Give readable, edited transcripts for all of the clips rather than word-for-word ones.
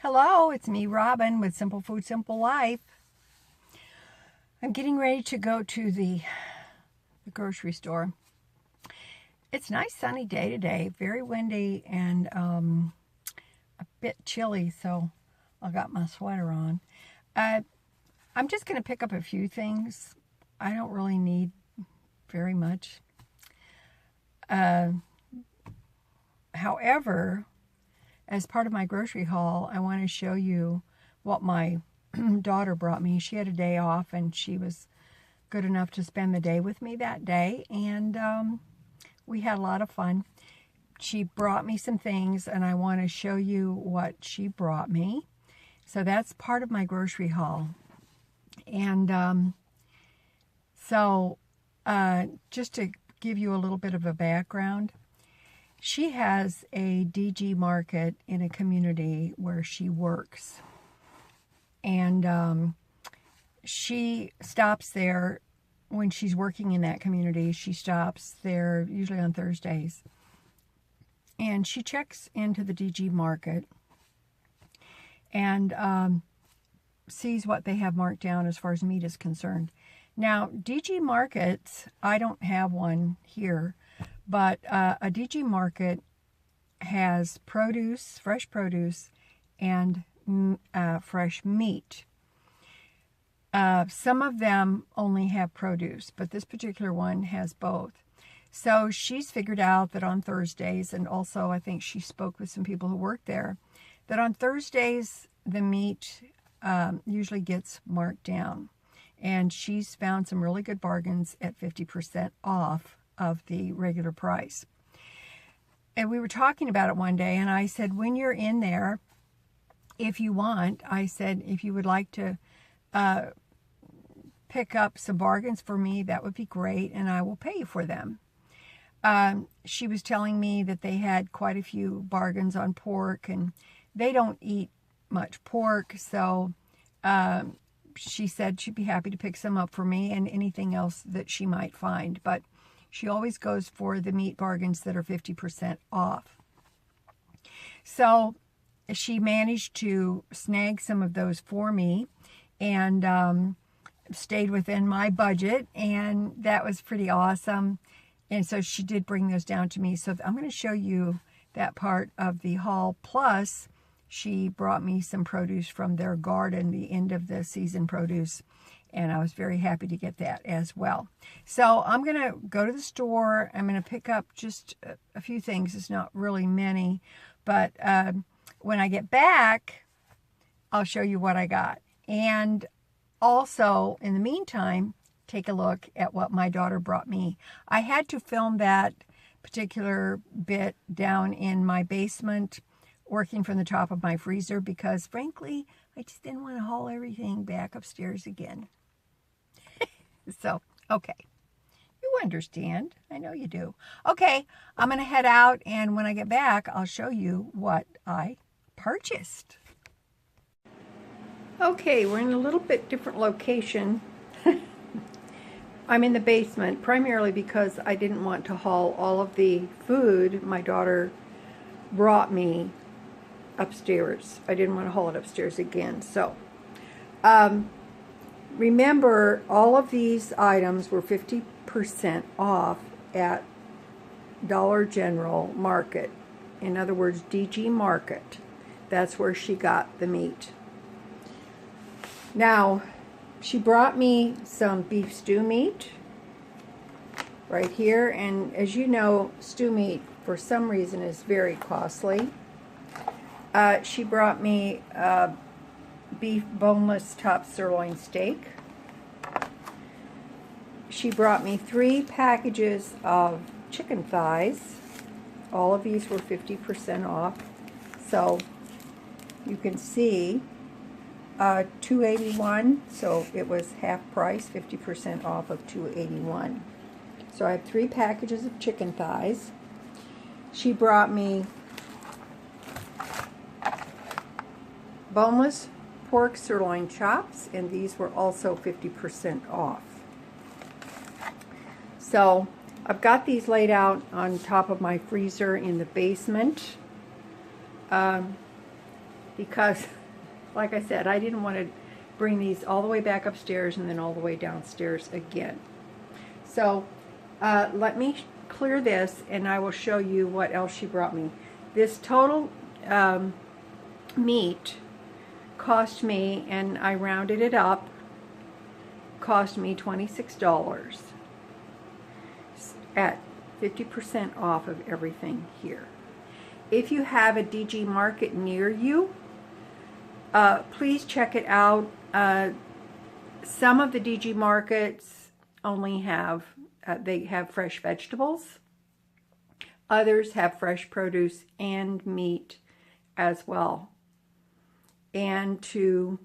Hello, it's me, Robin, with Simple Food, Simple Life. I'm getting ready to go to the grocery store. It's a nice sunny day today, very windy and a bit chilly, so I got my sweater on. I'm just going to pick up a few things. I don't really need very much. However, as part of my grocery haul, I want to show you what my daughter brought me. She had a day off, and she was good enough to spend the day with me that day, and we had a lot of fun. She brought me some things, and I want to show you what she brought me. So that's part of my grocery haul. And just to give you a little bit of a background, she has a DG market in a community where she works. And she stops there when she's working in that community. She stops there usually on Thursdays. And she checks into the DG market and sees what they have marked down as far as meat is concerned. Now, DG markets, I don't have one here, but a DG market has produce, fresh produce, and fresh meat. Some of them only have produce, but this particular one has both. So she's figured out that on Thursdays, and also I think she spoke with some people who work there, that on Thursdays the meat usually gets marked down. And she's found some really good bargains at 50% off of the regular price. And we were talking about it one day, and I said, when you're in there, if you want, I said, if you would like to pick up some bargains for me, that would be great, and I will pay you for them. She was telling me that they had quite a few bargains on pork, and they don't eat much pork, so she said she'd be happy to pick some up for me and anything else that she might find. But she always goes for the meat bargains that are 50% off. So she managed to snag some of those for me and stayed within my budget, and that was pretty awesome. And so she did bring those down to me. So I'm going to show you that part of the haul. Plus, she brought me some produce from their garden, the end of the season produce, and I was very happy to get that as well. So I'm going to go to the store. I'm going to pick up just a few things. It's not really many, but when I get back, I'll show you what I got. And also, in the meantime, take a look at what my daughter brought me. I had to film that particular bit down in my basement, working from the top of my freezer, because frankly, I just didn't want to haul everything back upstairs again. So, okay. You understand. I know you do. Okay, I'm going to head out, and when I get back, I'll show you what I purchased. Okay, we're in a little bit different location. I'm in the basement, primarily because I didn't want to haul all of the food my daughter brought me upstairs. I didn't want to haul it upstairs again. So, remember, all of these items were 50% off at Dollar General Market. In other words, DG Market. That's where she got the meat. Now, she brought me some beef stew meat right here. And as you know, stew meat, for some reason, is very costly. She brought me beef boneless top sirloin steak. She brought me 3 packages of chicken thighs. All of these were 50% off. So you can see $2.81, so it was half price, 50% off of $2.81. So I have 3 packages of chicken thighs. She brought me boneless pork sirloin chops, and these were also 50% off. So I've got these laid out on top of my freezer in the basement. because, like I said, I didn't want to bring these all the way back upstairs and then all the way downstairs again. So let me clear this and I will show you what else she brought me. This total meat cost me, and I rounded it up, cost me $26 at 50% off of everything here. If you have a DG Market near you, please check it out. Some of the DG Markets only have, they have fresh vegetables. Others have fresh produce and meat as well. And to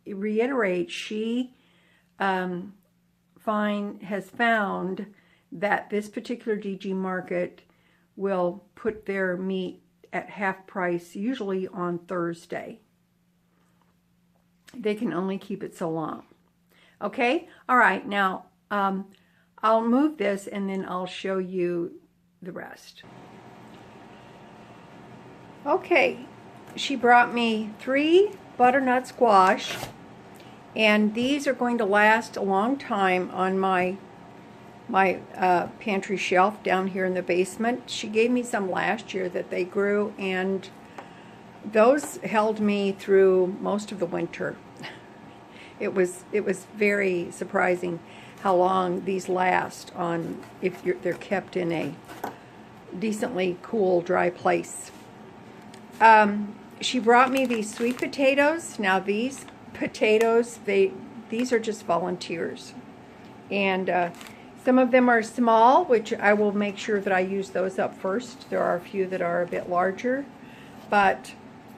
reiterate, she has found that this particular DG Market will put their meat at half price, usually on Thursday. They can only keep it so long. Okay? All right, now I'll move this and then I'll show you the rest. Okay, she brought me 3 butternut squash, and these are going to last a long time on my pantry shelf down here in the basement. She gave me some last year that they grew, and those held me through most of the winter. It was very surprising how long these last on if they're kept in a decently cool, dry place. She brought me these sweet potatoes. Now these potatoes, these are just volunteers, and some of them are small, which I will make sure that I use those up first. There are a few that are a bit larger, but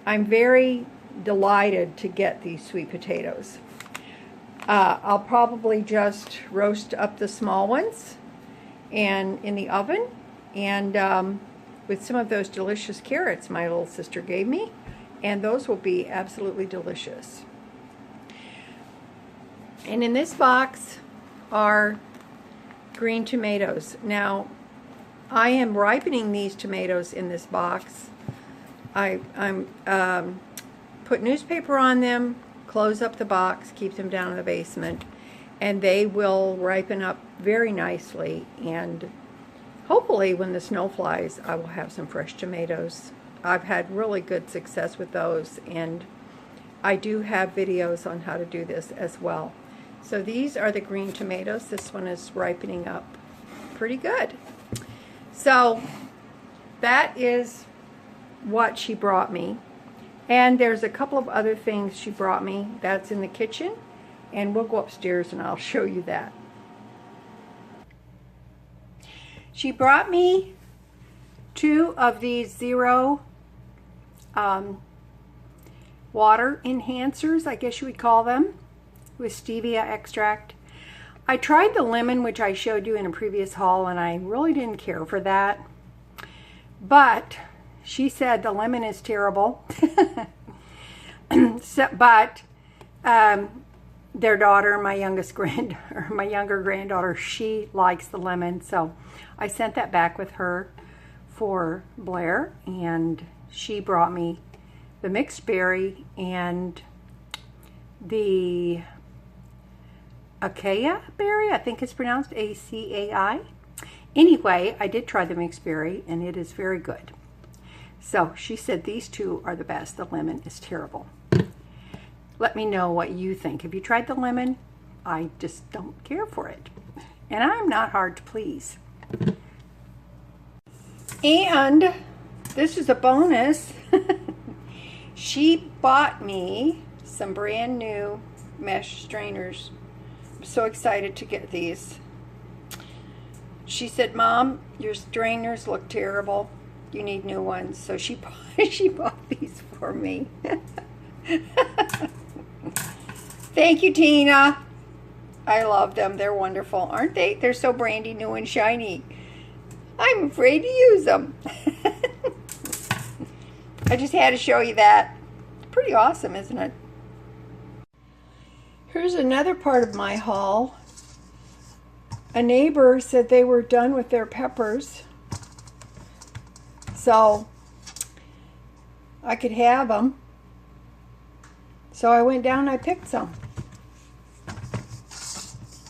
I'm very delighted to get these sweet potatoes. I'll probably just roast up the small ones and in the oven, and with some of those delicious carrots my little sister gave me, and those will be absolutely delicious. And in this box are green tomatoes. Now, I am ripening these tomatoes in this box. I'm put newspaper on them, close up the box, keep them down in the basement, and they will ripen up very nicely. And hopefully when the snow flies, I will have some fresh tomatoes. I've had really good success with those, and I do have videos on how to do this as well. So these are the green tomatoes. This one is ripening up pretty good. So that is what she brought me. And there's a couple of other things she brought me that's in the kitchen, and we'll go upstairs and I'll show you that. She brought me 2 of these zero water enhancers, I guess you would call them, with stevia extract. I tried the lemon, which I showed you in a previous haul, and I really didn't care for that. But she said the lemon is terrible. But their daughter, my younger granddaughter, she likes the lemon, so I sent that back with her for Blair, and she brought me the mixed berry and the acai berry, I think it's pronounced A-C-A-I. Anyway, I did try the mixed berry, and it is very good. So she said these 2 are the best. The lemon is terrible. Let me know what you think. Have you tried the lemon? I just don't care for it. And I'm not hard to please. And this is a bonus. She bought me some brand new mesh strainers. I'm so excited to get these. She said, Mom, your strainers look terrible. You need new ones. So she bought these for me. Thank you, Tina. I love them. They're wonderful, aren't they? They're so brandy new and shiny. I'm afraid to use them. I just had to show you that. Pretty awesome, isn't it? Here's another part of my haul. A neighbor said they were done with their peppers. So I could have them. So I went down and I picked some.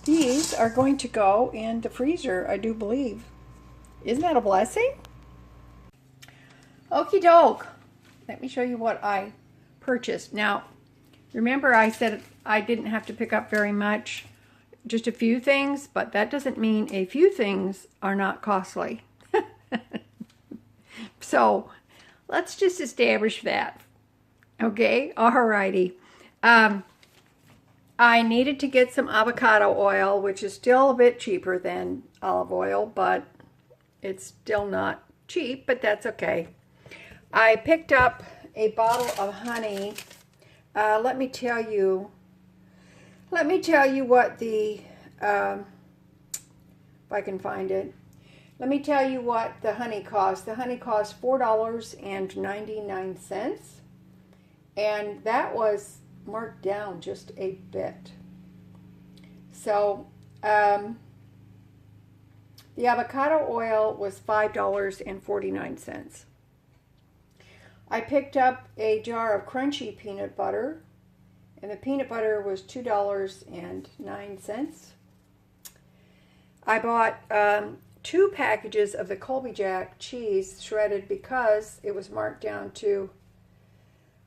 These are going to go in the freezer, I do believe. Isn't that a blessing? Okie doke. Let me show you what I purchased. Now, remember I said I didn't have to pick up very much, just a few things, but that doesn't mean a few things are not costly. So, let's just establish that. Okay, alrighty. I needed to get some avocado oil, which is still a bit cheaper than olive oil, but it's still not cheap, but that's okay. I picked up a bottle of honey. Let me tell you what the, if I can find it. Let me tell you what the honey cost. The honey cost $4.99, and that was marked down just a bit. So the avocado oil was $5.49. I picked up a jar of crunchy peanut butter, and the peanut butter was $2.09. I bought 2 packages of the Colby Jack cheese shredded because it was marked down to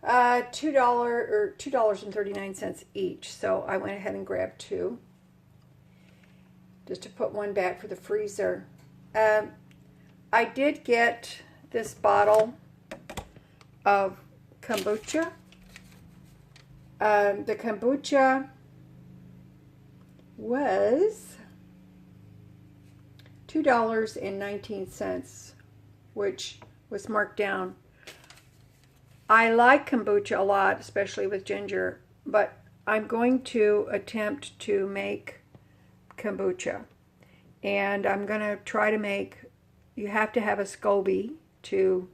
$2.39 each. So I went ahead and grabbed 2 just to put one back for the freezer. I did get this bottle of kombucha. The kombucha was $2.19, which was marked down. I like kombucha a lot, especially with ginger, but I'm going to attempt to make kombucha. And I'm going to try to make, you have to have a SCOBY to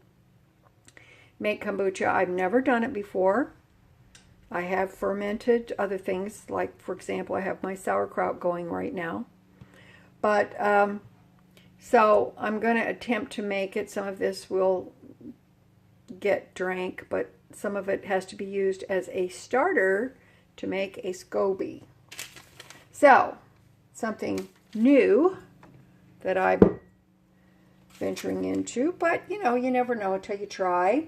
make kombucha. I've never done it before. I have fermented other things, like, for example, I have my sauerkraut going right now. But, so I'm going to attempt to make it. Some of this will get drank, but some of it has to be used as a starter to make a SCOBY. So, something new that I'm venturing into, but you know, you never know until you try.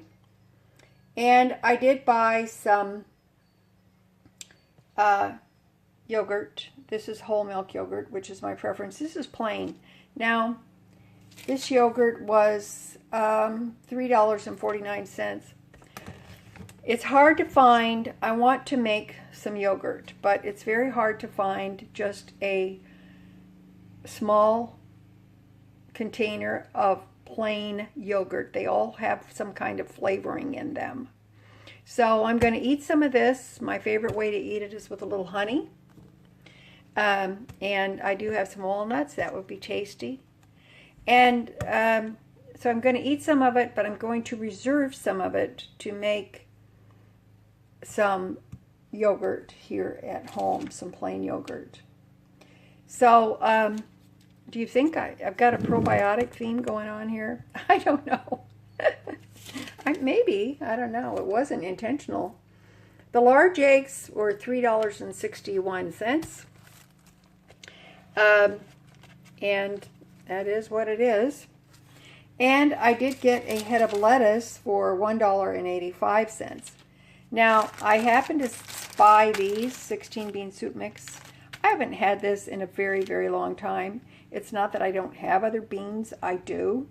And I did buy some yogurt. This is whole milk yogurt, which is my preference. This is plain. Now, this yogurt was $3.49. It's hard to find. I want to make some yogurt, but it's very hard to find just a small container of plain yogurt. They all have some kind of flavoring in them. So I'm going to eat some of this. My favorite way to eat it is with a little honey. And I do have some walnuts. That would be tasty. And so I'm going to eat some of it, but I'm going to reserve some of it to make some yogurt here at home, some plain yogurt. So do you think I've got a probiotic theme going on here? I don't know. Maybe. I don't know. It wasn't intentional. The large eggs were $3.61. And that is what it is. And I did get a head of lettuce for $1.85. Now, I happened to buy these 16 bean soup mix. I haven't had this in a very, very long time. It's not that I don't have other beans. I do.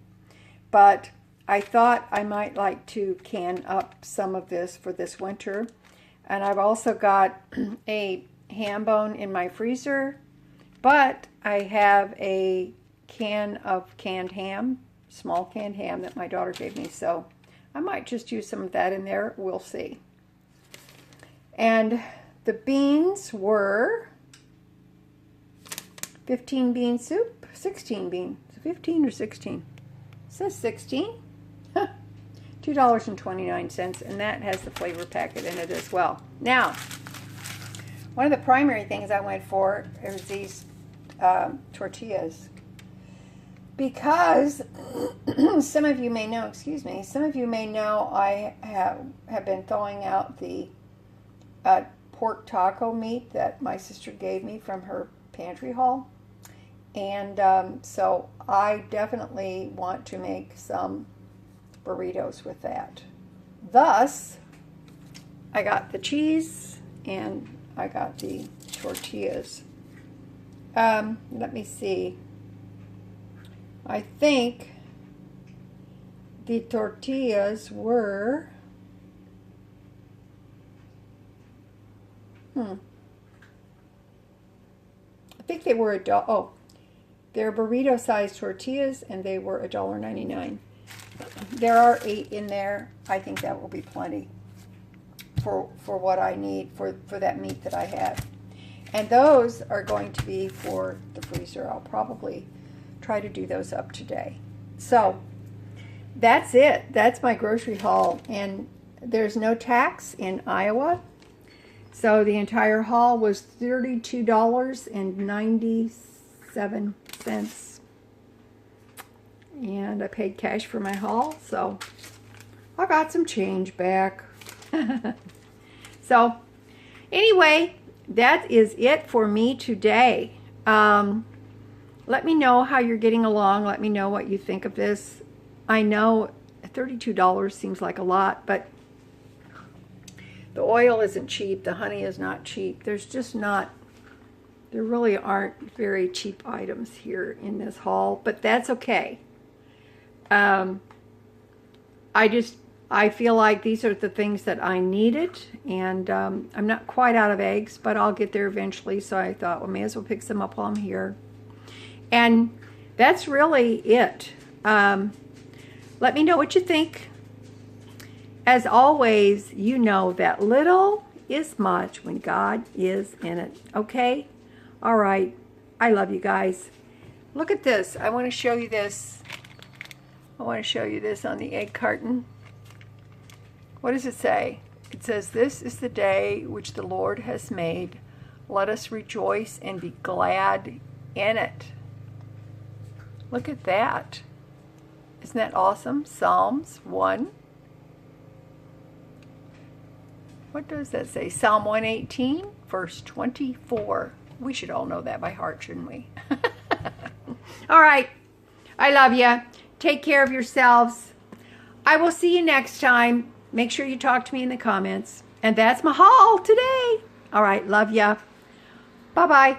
But I thought I might like to can up some of this for this winter. And I've also got a ham bone in my freezer. But I have a can of canned ham, small canned ham that my daughter gave me. So I might just use some of that in there. We'll see. And the beans were 15 bean soup, 16 bean. 15 or 16? It says 16. $2.29, and that has the flavor packet in it as well. Now, one of the primary things I went for is these tortillas. because some of you may know, excuse me, some of you may know I have been thawing out the pork taco meat that my sister gave me from her pantry haul. And so I definitely want to make some burritos with that. Thus, I got the cheese and I got the tortillas. Let me see. I think the tortillas were, I think they were they're burrito-sized tortillas, and they were $1.99. There are 8 in there. I think that will be plenty for what I need for that meat that I have. And those are going to be for the freezer. I'll probably try to do those up today. So that's it. That's my grocery haul. And there's no tax in Iowa. So the entire haul was $32.97. And I paid cash for my haul. So I got some change back. So anyway, that is it for me today. Let me know how you're getting along. Let me know what you think of this. I know $32 seems like a lot, but the oil isn't cheap. The honey is not cheap. There really aren't very cheap items here in this haul, but that's okay. I feel like these are the things that I needed, and I'm not quite out of eggs, but I'll get there eventually, so I thought, well, may as well pick some up while I'm here. And that's really it. Let me know what you think. As always, you know that little is much when God is in it. Okay? All right. I love you guys. Look at this. I want to show you this. I want to show you this on the egg carton. What does it say? It says, "This is the day which the Lord has made. Let us rejoice and be glad in it." Look at that. Isn't that awesome? Psalms 1. What does that say? Psalm 118, verse 24. We should all know that by heart, shouldn't we? All right. I love you. Take care of yourselves. I will see you next time. Make sure you talk to me in the comments. And that's my haul today. All right. Love ya. Bye-bye.